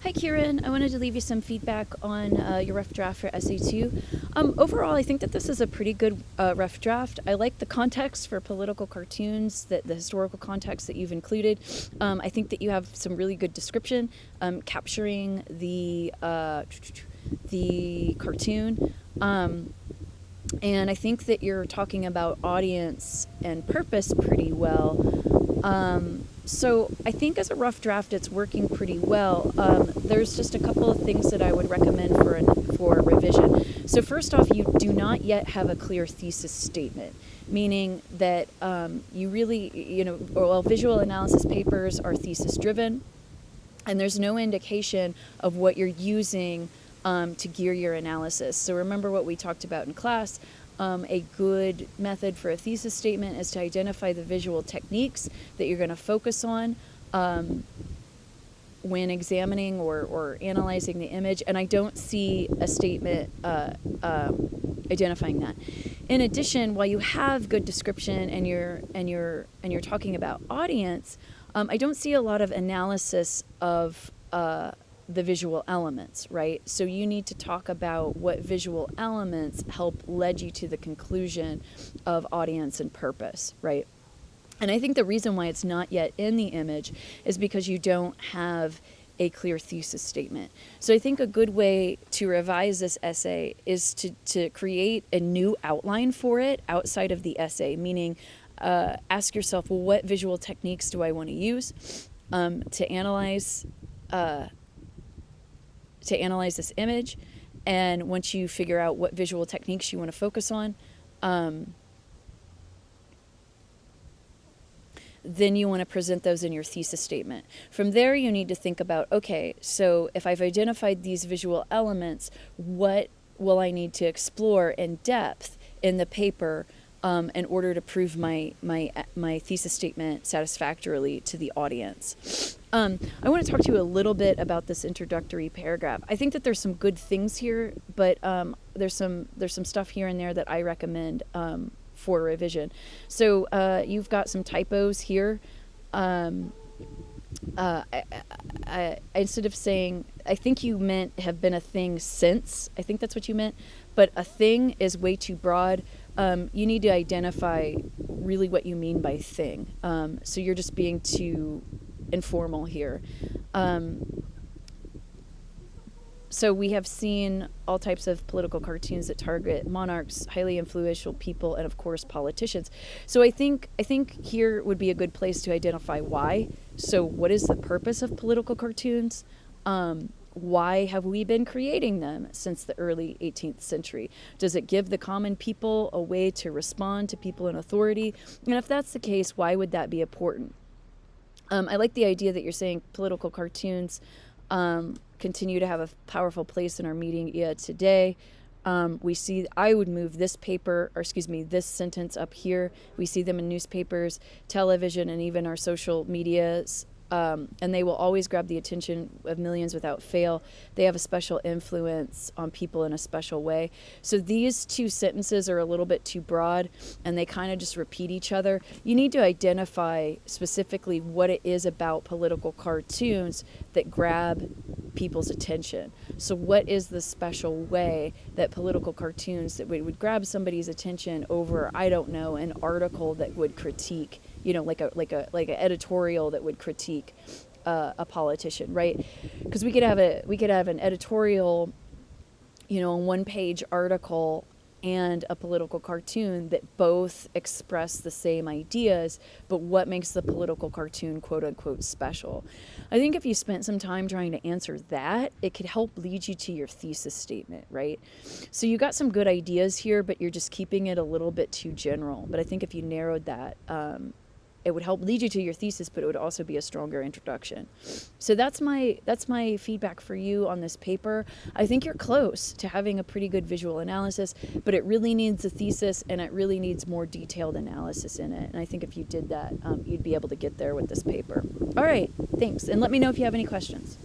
Hi, Kieran. I wanted to leave you some feedback on your rough draft for Essay 2. Overall, I think that this is a pretty good rough draft. I like the context for political cartoons, the historical context that you've included. I think that you have some really good description capturing the cartoon. And I think that you're talking about audience and purpose pretty well. So I think as a rough draft, it's working pretty well. There's just a couple of things that I would recommend for revision. So first off, you do not yet have a clear thesis statement, meaning that you really, visual analysis papers are thesis driven, and there's no indication of what you're using to gear your analysis. So remember what we talked about in class. A good method for a thesis statement is to identify the visual techniques that you're going to focus on when examining or analyzing the image, and I don't see a statement identifying that. In addition, while you have good description and you're talking about audience, I don't see a lot of analysis of the visual elements, right? So you need to talk about what visual elements help lead you to the conclusion of audience and purpose, right? And I think the reason why it's not yet in the image is because you don't have a clear thesis statement. So I think a good way to revise this essay is to create a new outline for it outside of the essay, meaning ask yourself, well, what visual techniques do I want to use to analyze this image? And once you figure out what visual techniques you want to focus on, then you want to present those in your thesis statement. From there, you need to think about, okay, so if I've identified these visual elements, what will I need to explore in depth in the paper in order to prove my thesis statement satisfactorily to the audience? I want to talk to you a little bit about this introductory paragraph. I think that there's some good things here, but there's some stuff here and there that I recommend for revision. So you've got some typos here. Instead of saying, I think you meant have been a thing since. I think that's what you meant. But a thing is way too broad. You need to identify really what you mean by thing. So you're just being too informal here. So we have seen all types of political cartoons that target monarchs, highly influential people, and of course politicians. So I think here would be a good place to identify why. So what is the purpose of political cartoons? Why have we been creating them since the early 18th century? Does it give the common people a way to respond to people in authority? And if that's the case, why would that be important? I like the idea that you're saying political cartoons continue to have a powerful place in our media today. I would move this this sentence up here. We see them in newspapers, television, and even our social medias. And they will always grab the attention of millions without fail. They have a special influence on people in a special way. So these two sentences are a little bit too broad, and they kind of just repeat each other. You need to identify specifically what it is about political cartoons that grab people's attention. So what is the special way that political cartoons that would grab somebody's attention over, I don't know, an article that would critique, like an editorial that would critique a politician, right? Because we could have an editorial, a one-page article and a political cartoon that both express the same ideas, but what makes the political cartoon quote unquote special? I think if you spent some time trying to answer that, it could help lead you to your thesis statement, right? So you got some good ideas here, but you're just keeping it a little bit too general. But I think if you narrowed that, it would help lead you to your thesis, but it would also be a stronger introduction. So that's my feedback for you on this paper. I think you're close to having a pretty good visual analysis, but it really needs a thesis, and it really needs more detailed analysis in it. And I think if you did that, you'd be able to get there with this paper. All right, thanks. And let me know if you have any questions.